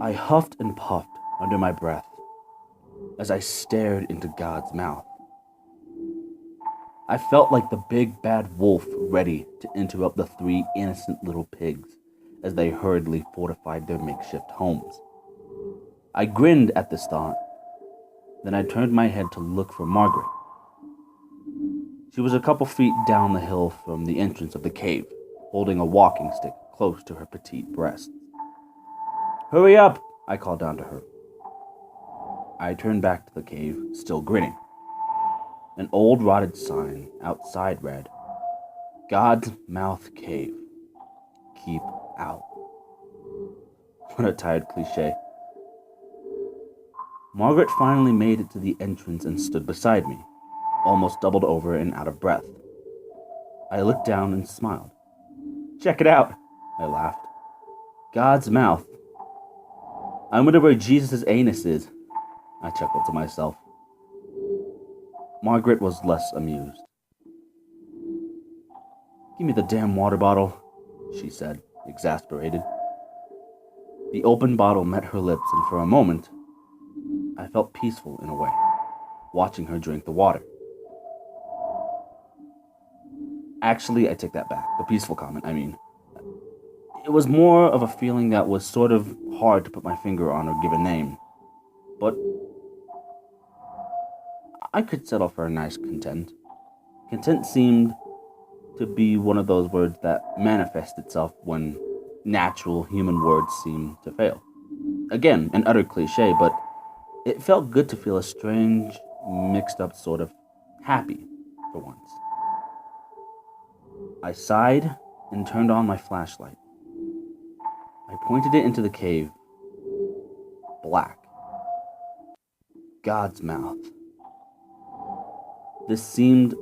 I huffed and puffed under my breath as I stared into God's mouth. I felt like the big bad wolf ready to interrupt the three innocent little pigs as they hurriedly fortified their makeshift homes. I grinned at this thought, then I turned my head to look for Margaret. She was a couple feet down the hill from the entrance of the cave, holding a walking stick close to her petite breasts. "Hurry up!" I called down to her. I turned back to the cave, still grinning. An old rotted sign outside read, "God's Mouth Cave. Keep out." What a tired cliche. Margaret finally made it to the entrance and stood beside me, almost doubled over and out of breath. I looked down and smiled. "Check it out," I laughed. "God's mouth. I wonder where Jesus' anus is," I chuckled to myself. Margaret was less amused. "Give me the damn water bottle," she said, exasperated. The open bottle met her lips, and for a moment, I felt peaceful in a way, watching her drink the water. Actually, I take that back. The peaceful comment, I mean. It was more of a feeling that was sort of hard to put my finger on or give a name. But I could settle for a nice content. Content seemed to be one of those words that manifest itself when natural human words seem to fail. Again, an utter cliche, but it felt good to feel a strange, mixed up sort of happy for once. I sighed and turned on my flashlight. I pointed it into the cave. Black. God's mouth. This seemed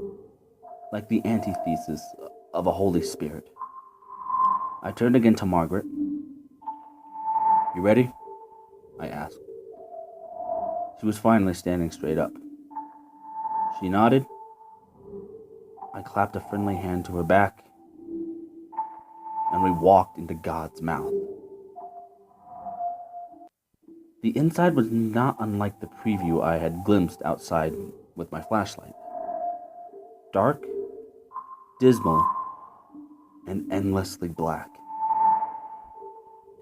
like the antithesis of a Holy Spirit. I turned again to Margaret. "You ready?" I asked. She was finally standing straight up. She nodded. I clapped a friendly hand to her back, and we walked into God's mouth. The inside was not unlike the preview I had glimpsed outside with my flashlight. Dark, dismal, and endlessly black.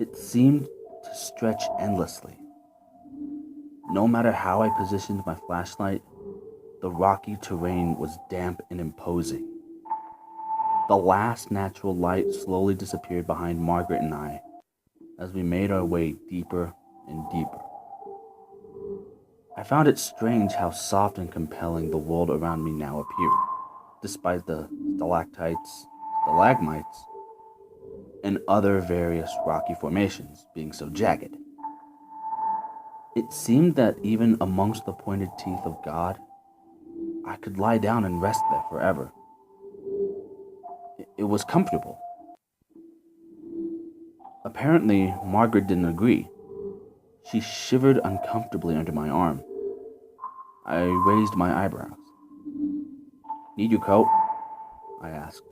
It seemed to stretch endlessly. No matter how I positioned my flashlight, the rocky terrain was damp and imposing. The last natural light slowly disappeared behind Margaret and I as we made our way deeper and deeper. I found it strange how soft and compelling the world around me now appeared, despite the stalactites, stalagmites, and other various rocky formations being so jagged. It seemed that even amongst the pointed teeth of God, I could lie down and rest there forever. It was comfortable. Apparently, Margaret didn't agree. She shivered uncomfortably under my arm. I raised my eyebrows. "Need your coat?" I asked.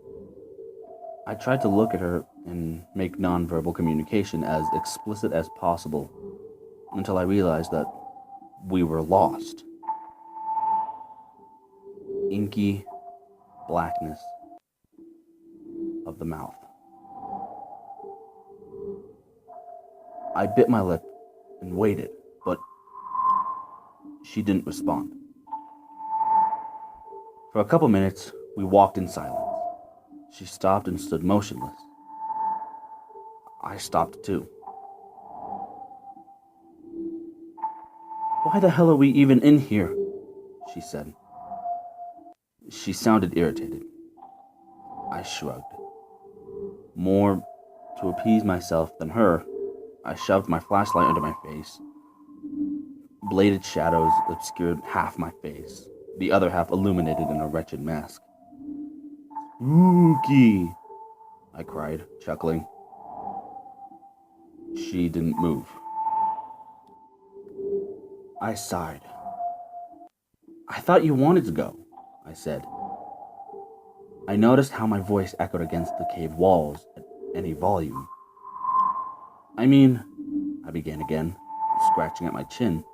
I tried to look at her and make nonverbal communication as explicit as possible until I realized that we were lost. Inky blackness of the mouth. I bit my lip and waited, but she didn't respond. For a couple minutes, we walked in silence. She stopped and stood motionless. I stopped too. "Why the hell are we even in here?" she said. She sounded irritated. I shrugged. More to appease myself than her, I shoved my flashlight under my face. Bladed shadows obscured half my face, the other half illuminated in a wretched mask. "Spooky!" I cried, chuckling. She didn't move. I sighed. "I thought you wanted to go," I said. I noticed how my voice echoed against the cave walls at any volume. I I began again, scratching at my chin.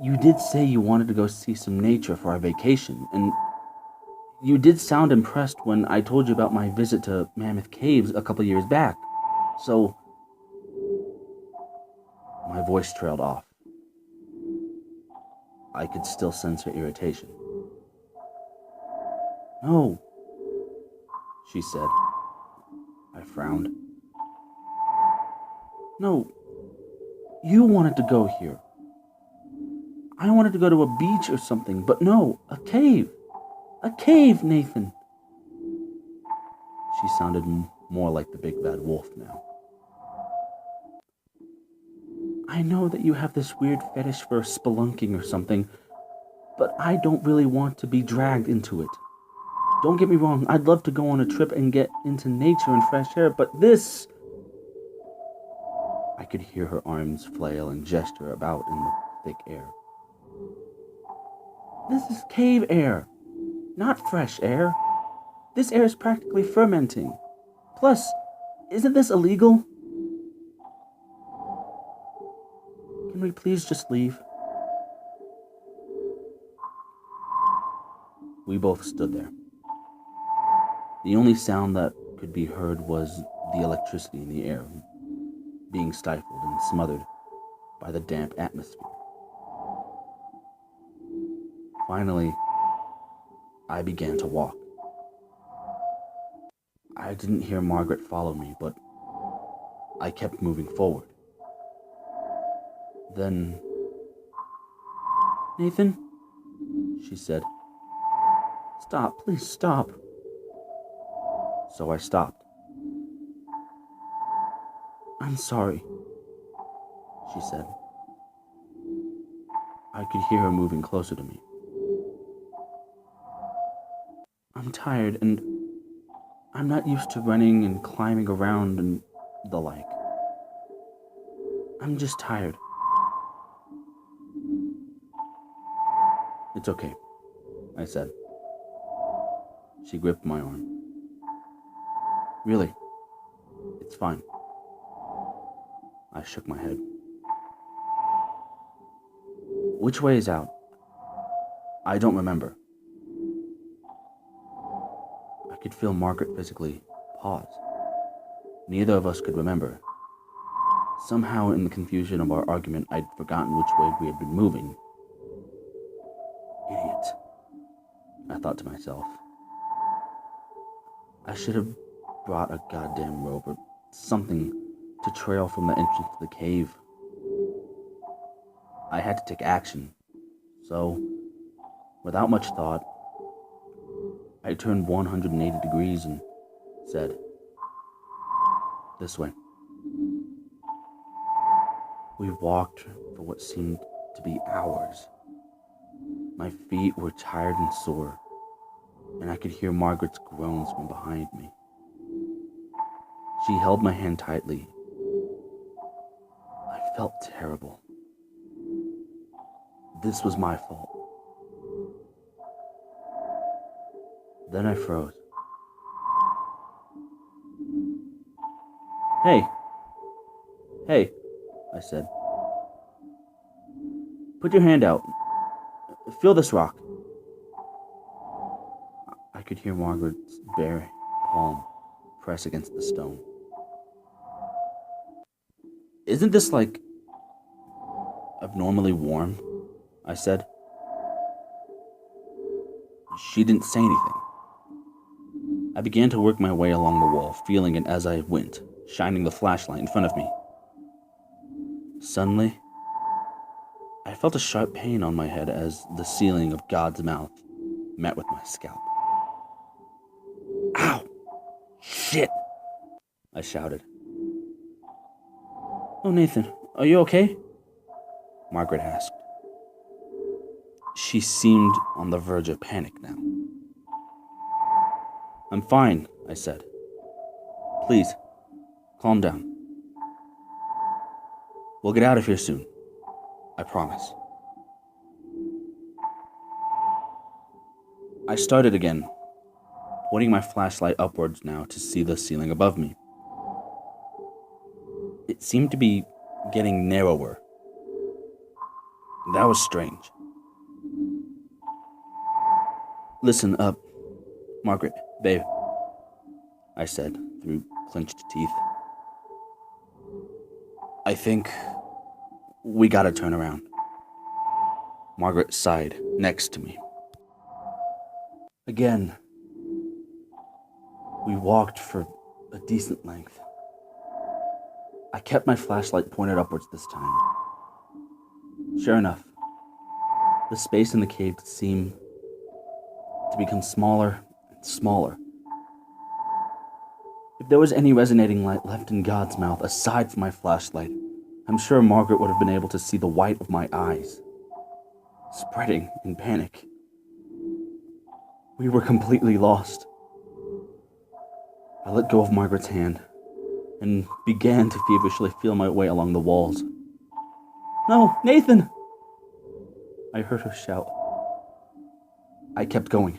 You did say you wanted to go see some nature for our vacation, and you did sound impressed when I told you about my visit to Mammoth Caves a couple years back. So, my voice trailed off. I could still sense her irritation. No, she said. I frowned. No, you wanted to go here. I wanted to go to a beach or something, but no, a cave. A cave, Nathan. She sounded more like the big bad wolf now. I know that you have this weird fetish for spelunking or something, but I don't really want to be dragged into it. Don't get me wrong, I'd love to go on a trip and get into nature and fresh air, but this... I could hear her arms flail and gesture about in the thick air. This is cave air, not fresh air. This air is practically fermenting. Plus, isn't this illegal? Can we please just leave? We both stood there. The only sound that could be heard was the electricity in the air, being stifled and smothered by the damp atmosphere. Finally, I began to walk. I didn't hear Margaret follow me, but I kept moving forward. Then, Nathan, she said, stop, please stop. So I stopped. I'm sorry, she said. I could hear her moving closer to me. I'm tired and I'm not used to running and climbing around and the like. I'm just tired. It's okay, I said. She gripped my arm. Really, it's fine. I shook my head. Which way is out? I don't remember. I could feel Margaret physically pause. Neither of us could remember. Somehow, in the confusion of our argument, I'd forgotten which way we had been moving. Idiot, I thought to myself. I should have brought a goddamn rope or something to trail from the entrance to the cave. I had to take action, so, without much thought, I turned 180 degrees and said, this way. We walked for what seemed to be hours. My feet were tired and sore, and I could hear Margaret's groans from behind me. She held my hand tightly. I felt terrible. This was my fault. Then I froze. Hey, I said. Put your hand out. Feel this rock. I could hear Margaret's bare palm press against the stone. Isn't this, like, abnormally warm? I said. She didn't say anything. I began to work my way along the wall, feeling it as I went, shining the flashlight in front of me. Suddenly, I felt a sharp pain on my head as the sealing of God's mouth met with my scalp. Ow! Shit! I shouted. Oh, Nathan, are you okay? Margaret asked. She seemed on the verge of panic now. I'm fine, I said. Please, calm down. We'll get out of here soon. I promise. I started again, pointing my flashlight upwards now to see the ceiling above me. It seemed to be getting narrower. That was strange. Listen up, Margaret, babe, I said through clenched teeth. I think we gotta turn around. Margaret sighed next to me. Again, we walked for a decent length. I kept my flashlight pointed upwards this time. Sure enough, the space in the cave seemed to become smaller and smaller. If there was any resonating light left in God's mouth aside from my flashlight, I'm sure Margaret would have been able to see the white of my eyes, spreading in panic. We were completely lost. I let go of Margaret's hand and began to feverishly feel my way along the walls. "No, Nathan!" I heard her shout. I kept going.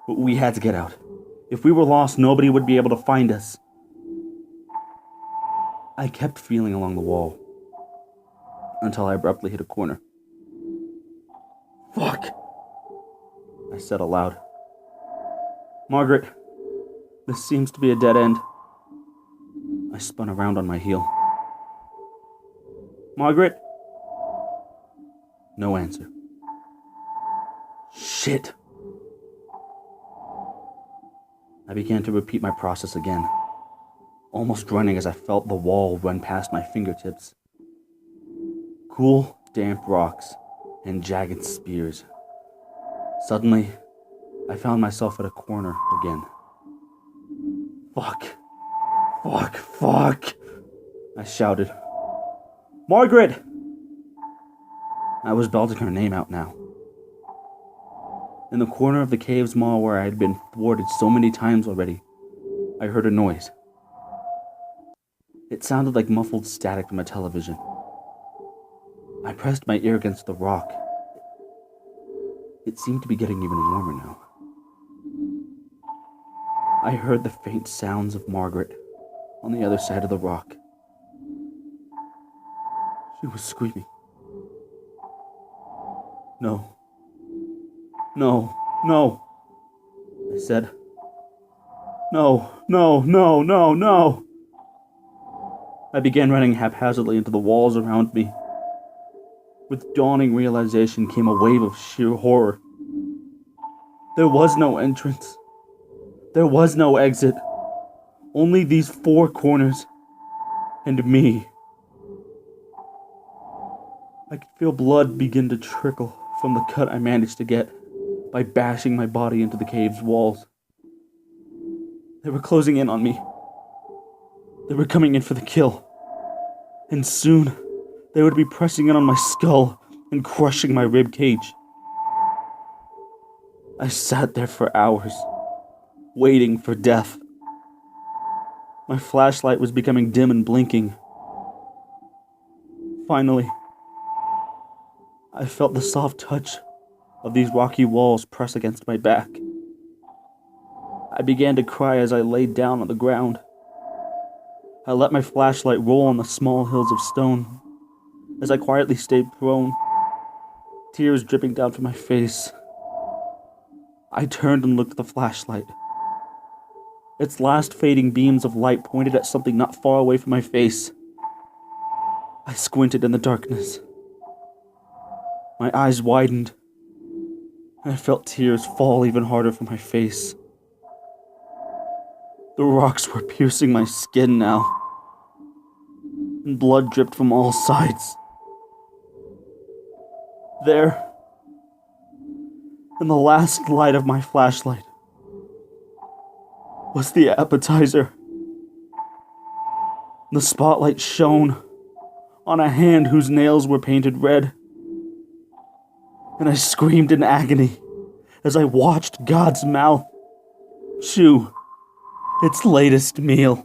We had to get out. If we were lost, nobody would be able to find us. I kept feeling along the wall until I abruptly hit a corner. "Fuck!" I said aloud. "Margaret, this seems to be a dead end." I spun around on my heel. "Margaret?" No answer. Shit. I began to repeat my process again, almost running as I felt the wall run past my fingertips. Cool, damp rocks and jagged spears. Suddenly, I found myself at a corner again. "Fuck! Fuck! Fuck!" I shouted. "Margaret!" I was belting her name out now. In the corner of the cave's maw where I had been thwarted so many times already, I heard a noise. It sounded like muffled static from a television. I pressed my ear against the rock. It seemed to be getting even warmer now. I heard the faint sounds of Margaret on the other side of the rock. She was screaming. "No. No, no," I said. "No, no, no, no, no." I began running haphazardly into the walls around me. With dawning realization came a wave of sheer horror. There was no entrance. There was no exit. Only these four corners. And me. I could feel blood begin to trickle from the cut I managed to get by bashing my body into the cave's walls. They were closing in on me. They were coming in for the kill. And soon, they would be pressing in on my skull and crushing my rib cage. I sat there for hours, waiting for death. My flashlight was becoming dim and blinking. Finally, I felt the soft touch of these rocky walls press against my back. I began to cry as I laid down on the ground. I let my flashlight roll on the small hills of stone. As I quietly stayed prone, tears dripping down from my face, I turned and looked at the flashlight. Its last fading beams of light pointed at something not far away from my face. I squinted in the darkness. My eyes widened, and I felt tears fall even harder from my face. The rocks were piercing my skin now, and blood dripped from all sides. There, in the last light of my flashlight, was the appetizer. The spotlight shone on a hand whose nails were painted red, and I screamed in agony as I watched God's mouth chew its latest meal.